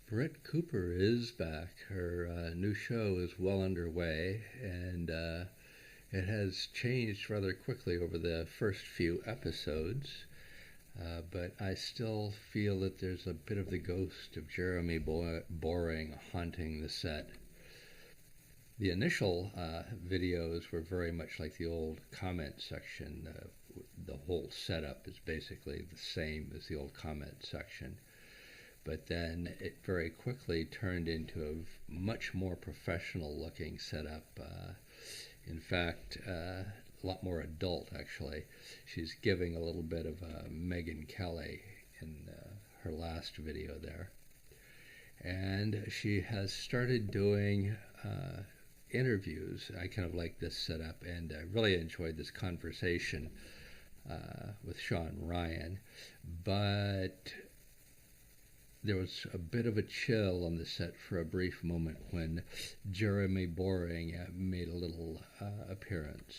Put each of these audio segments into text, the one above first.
Brett Cooper is back. Her new show is well underway, and it has changed rather quickly over the first few episodes. But I still feel that there's a bit of the ghost of Jeremy Boring haunting the set. The initial videos were very much like the old comment section. The whole setup is basically the same as the old comment section. But then it very quickly turned into a much more professional looking setup. In fact, a lot more adult, actually. She's giving a little bit of Megyn Kelly in her last video there. And she has started doing interviews. I kind of like this setup, and I really enjoyed this conversation with Sean Ryan. But there was a bit of a chill on the set for a brief moment when Jeremy Boring made a little appearance.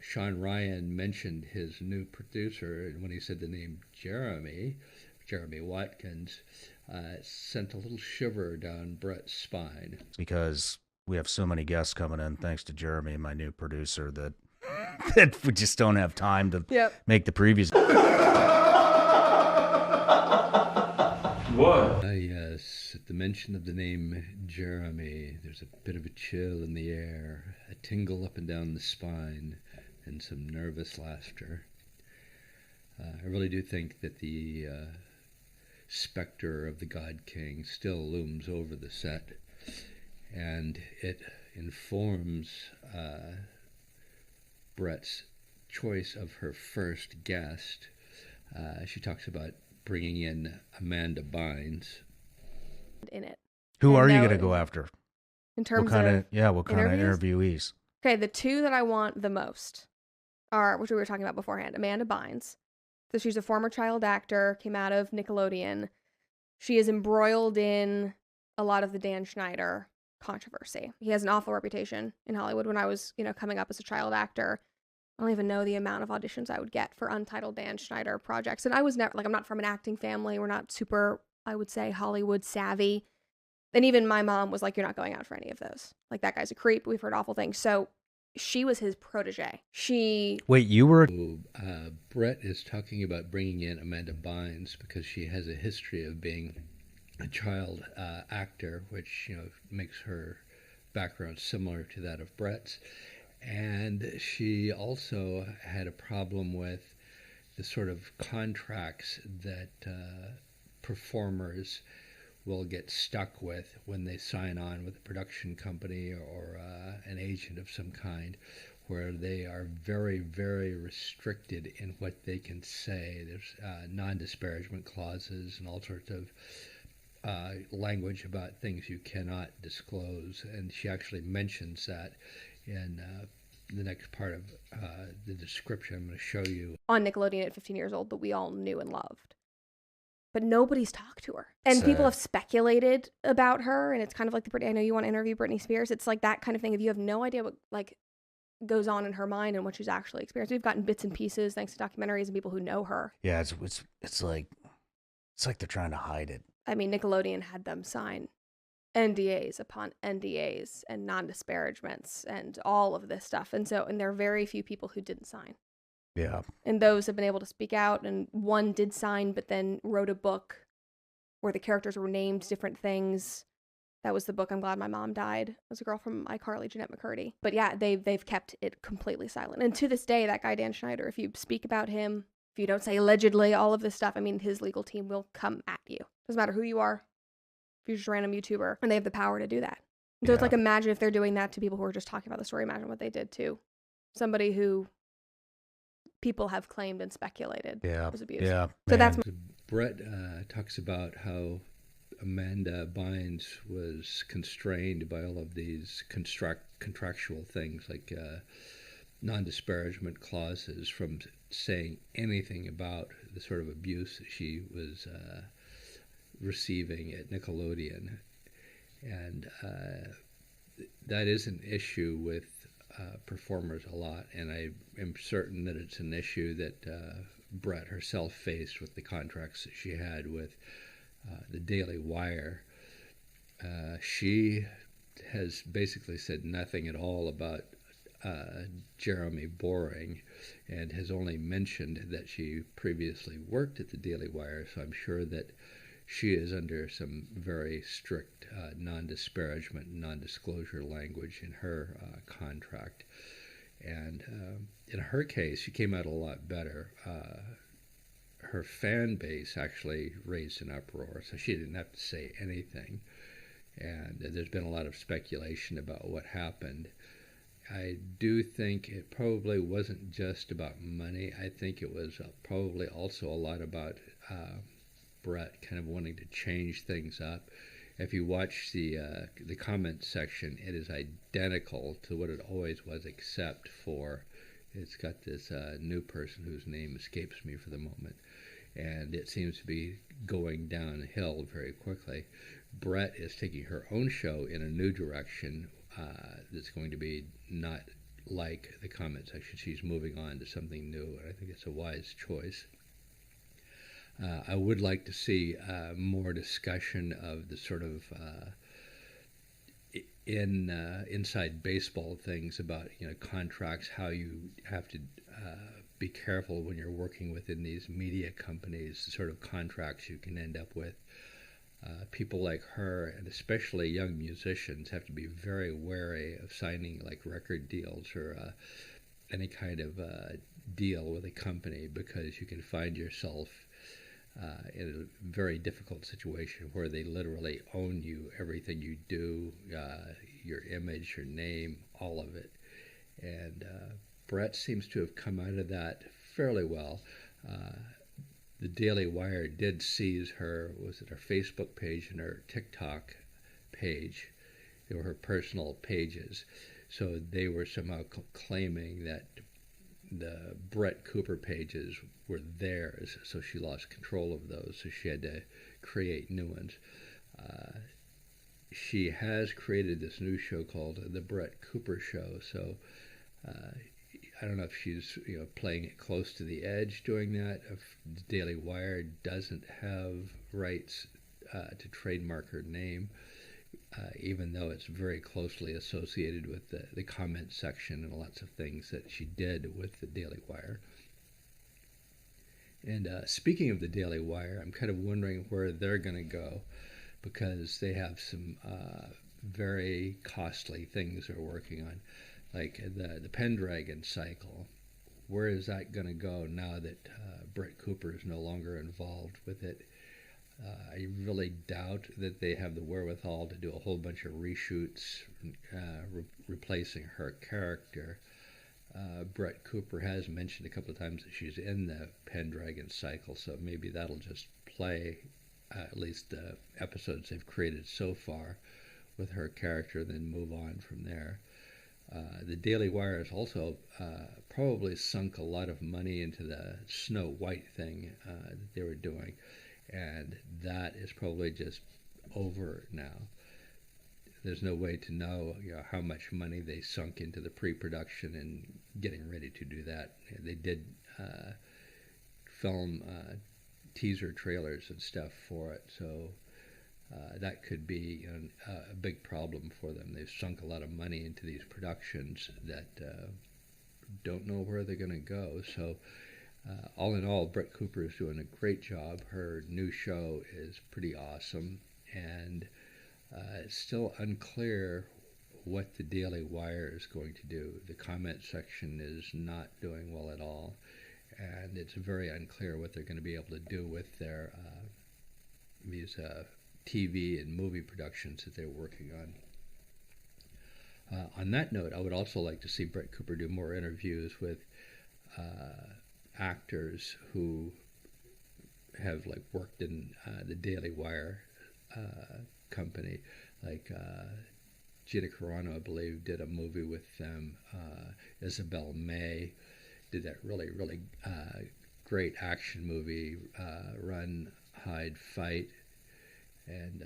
Sean Ryan mentioned his new producer, and when he said the name Jeremy Watkins, sent a little shiver down Brett's spine. Because we have so many guests coming in, thanks to Jeremy, my new producer, that that we just don't have time to make the previews. What? Yes, at the mention of the name Jeremy, there's a bit of a chill in the air, a tingle up and down the spine, and some nervous laughter. I really do think that the specter of the God King still looms over the set, and it informs Brett's choice of her first guest. She talks about bringing in Amanda Bynes. In it. Who are you going to go after? In terms what kind of interviewees? Okay, the two that I want the most are, which we were talking about beforehand, Amanda Bynes. So she's a former child actor, came out of Nickelodeon. She is embroiled in a lot of the Dan Schneider controversy. He has an awful reputation in Hollywood. When I was, coming up as a child actor, I don't even know the amount of auditions I would get for untitled Dan Schneider projects. And I was never, I'm not from an acting family. We're not super, I would say, Hollywood savvy. And even my mom was like, you're not going out for any of those. Like, that guy's a creep. We've heard awful things. So she was his protege. Wait, you were... Brett is talking about bringing in Amanda Bynes because she has a history of being a child actor, which, makes her background similar to that of Brett's. And she also had a problem with the sort of contracts that performers will get stuck with when they sign on with a production company or an agent of some kind, where they are very, very restricted in what they can say. There's non-disparagement clauses and all sorts of language about things you cannot disclose. And she actually mentions that in the next part of the description I'm going to show you. On Nickelodeon at 15 years old that we all knew and loved. But nobody's talked to her. And people have speculated about her, and it's kind of like I know you want to interview Britney Spears. It's like that kind of thing. If you have no idea what goes on in her mind and what she's actually experienced. We've gotten bits and pieces thanks to documentaries and people who know her. Yeah, it's like they're trying to hide it. I mean, Nickelodeon had them sign NDAs upon NDAs and non-disparagements and all of this stuff. And there are very few people who didn't sign. Yeah. And those have been able to speak out, and one did sign but then wrote a book where the characters were named different things. That was the book I'm Glad My Mom Died. It was a girl from iCarly, Jeanette McCurdy. But yeah, they've kept it completely silent. And to this day, that guy Dan Schneider, if you speak about him, if you don't say allegedly, all of this stuff, I mean, his legal team will come at you. Doesn't matter who you are. If you're just a random YouTuber, and they have the power to do that. So it's like, imagine if they're doing that to people who are just talking about the story. Imagine what they did to somebody who people have claimed and speculated was abused. Yeah. So that's Brett talks about how Amanda Bynes was constrained by all of these contractual things like non-disparagement clauses from saying anything about the sort of abuse that she was receiving at Nickelodeon. And that is an issue with performers a lot, and I am certain that it's an issue that Brett herself faced with the contracts that she had with the Daily Wire. She has basically said nothing at all about Jeremy Boring, and has only mentioned that she previously worked at the Daily Wire, so I'm sure that she is under some very strict non-disparagement, non-disclosure language in her contract. And in her case, she came out a lot better. Her fan base actually raised an uproar, so she didn't have to say anything. And there's been a lot of speculation about what happened. I do think it probably wasn't just about money. I think it was probably also a lot about Brett kind of wanting to change things up. If you watch the comment section, it is identical to what it always was, except for it's got this new person whose name escapes me for the moment, and it seems to be going downhill very quickly. Brett is taking her own show in a new direction that's going to be not like the comment section. She's moving on to something new, and I think it's a wise choice. I would like to see more discussion of the sort of inside baseball things about contracts, how you have to be careful when you're working within these media companies, the sort of contracts you can end up with. People like her, and especially young musicians, have to be very wary of signing like record deals or any kind of deal with a company, because you can find yourself in a very difficult situation where they literally own you, everything you do, your image, your name, all of it. And Brett seems to have come out of that fairly well. The Daily Wire did seize her, was it her Facebook page and her TikTok page? They were her personal pages. So they were somehow claiming that the Brett Cooper pages were theirs, so she lost control of those, so she had to create new ones. She has created this new show called The Brett Cooper Show, so I don't know if she's playing it close to the edge doing that. If the Daily Wire doesn't have rights to trademark her name, even though it's very closely associated with the comment section and lots of things that she did with the Daily Wire. And speaking of the Daily Wire, I'm kind of wondering where they're going to go, because they have some very costly things they're working on, like the Pendragon cycle. Where is that going to go now that Brett Cooper is no longer involved with it? I really doubt that they have the wherewithal to do a whole bunch of reshoots, replacing her character. Brett Cooper has mentioned a couple of times that she's in the Pendragon cycle, so maybe that'll just play at least the episodes they've created so far with her character, then move on from there. The Daily Wire has also probably sunk a lot of money into the Snow White thing that they were doing, and that is probably just over now. There's no way to know, how much money they sunk into the pre-production and getting ready to do that. They did film teaser trailers and stuff for it, so that could be a big problem for them. They've sunk a lot of money into these productions that don't know where they're going to go. So all in all, Brett Cooper is doing a great job. Her new show is pretty awesome, and it's still unclear what the Daily Wire is going to do. The comment section is not doing well at all, and it's very unclear what they're going to be able to do with their these TV and movie productions that they're working on. On that note, I would also like to see Brett Cooper do more interviews with actors who have worked in the Daily Wire company, like Gina Carano, I believe, did a movie with them. Isabel May did that really great action movie, Run, Hide, Fight, and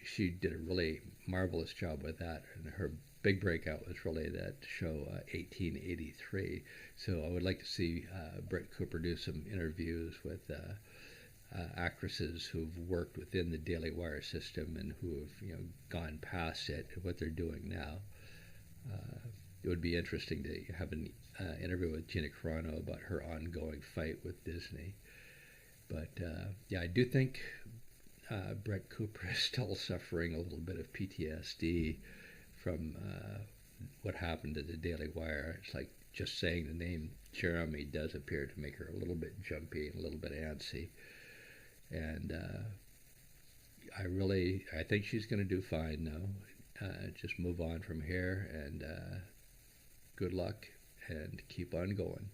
she did a really marvelous job with that. And her big breakout was really that show 1883. So I would like to see Brett Cooper do some interviews with actresses who've worked within the Daily Wire system and who have gone past it and what they're doing now. It would be interesting to have an interview with Gina Carano about her ongoing fight with Disney. But I do think Brett Cooper is still suffering a little bit of PTSD from what happened to the Daily Wire. It's like just saying the name Jeremy does appear to make her a little bit jumpy and a little bit antsy. And I think she's going to do fine now. Just move on from here, and good luck and keep on going.